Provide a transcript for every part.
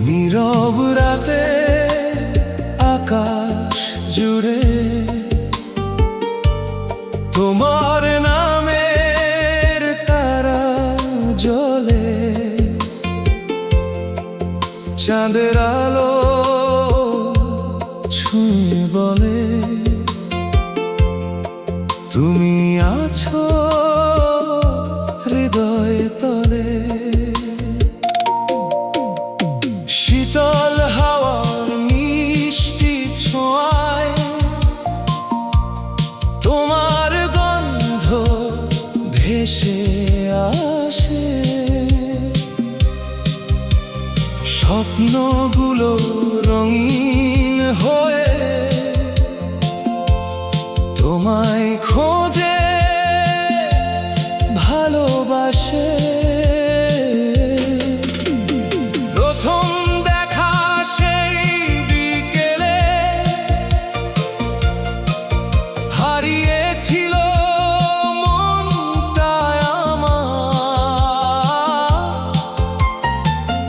নীরব রাতে আকাশ জুড়ে তোমার নামের তারা জ্বলে, চাঁদের আলো ছুঁয়ে বলে তুমি আছো হৃদয় তলে। শীতল হাওয়ার মিষ্টি ছোঁয়ায় তোমার গন্ধ ভেসে আসে, স্বপ্নগুলো রঙিন হয়ে তোমায় খোঁজে ভালোবাসে। হারিয়েছিল মনটায় আমার,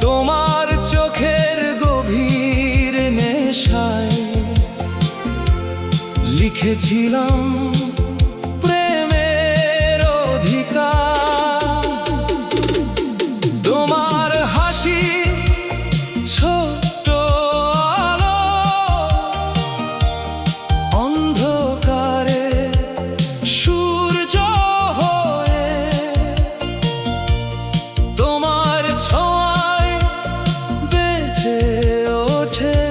তোমার চোখের গভীর নেশায় লিখেছিলাম প্রেমের অধিকার। তোমার হাসি ছোট্ট আলো অন্ধকারে সূর্য হয়ে, তোমার ছোঁয়ায় বেঁচে ওঠে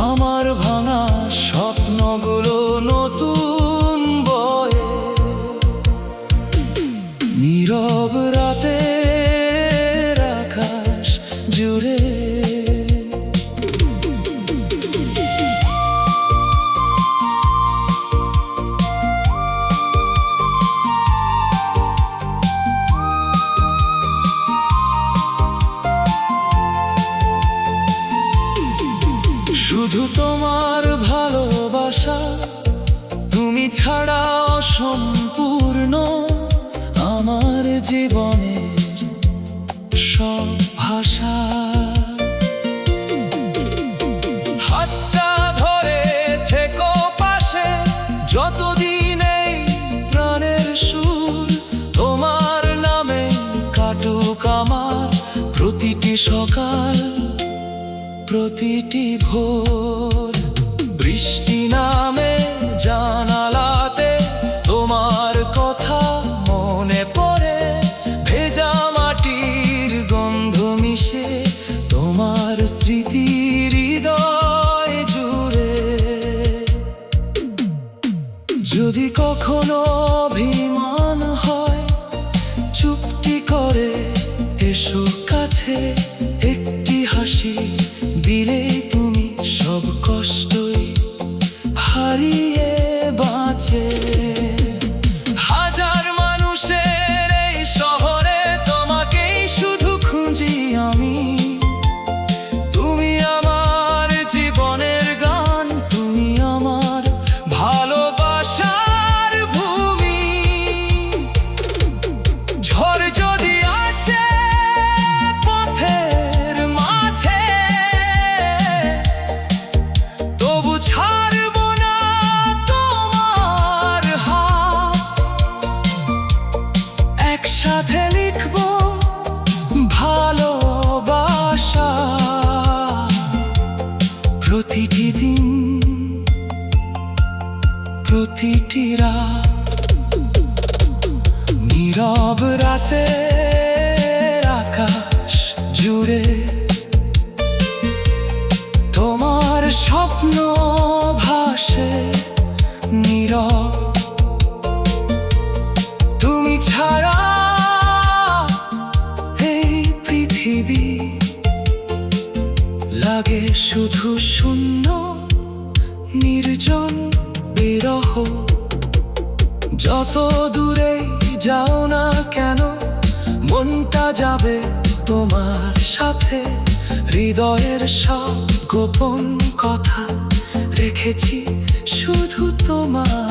আমার ভাঙা স্বপ্নগুলো নতুন বয়ে। নীরব রাতের আকাশ জুড়ে শুধু তোমার ভালোবাসা, তুমি ছাড়া অসম্পূর্ণ আমার জীবনের সব ভাষা। হাতটা ধরে থেকো পাশে যতদিন এই প্রাণের সুর, তোমার নামে কাটুক আমার প্রতিটি সকাল প্রতিটি ভোর। বৃষ্টি নামে জানালাতে তোমার কথা মনে পড়ে, ভেজা মাটির গন্ধ মিশে তোমার স্মৃতি হৃদয় জুড়ে। যদি কখনো অভিমান হয় চুপটি করে এসো কাছে, একটি হাসি দিলে তুমি সব কষ্টই হারিয়ে বাঁচে। হাজার মানুষের এই শহরে তোমাকেই শুধু খুঁজি আমি, তুমি আমার জীবনের গান, তুমি আমার ভালোবাসার ভূমি। ঝড় যদি আসে পথের মাঝে, তবু ছাড়ব না তোমার হাত। একসাথে লিখব ভালোবাসা প্রতিটি দিন প্রতিটি রাত। নীরব রাতের আকাশ জুড়ে তোমার স্বপ্ন ভাসে নীরব। তুমি ছাড়া এই পৃথিবী লাগে শুধু শূন্য নির্জন বিরহ। যত দূরে যাও না কেন মনটা যাবে তোমার সাথে। হৃদয়ের সব গোপন কথা রেখেছি শুধু তোমার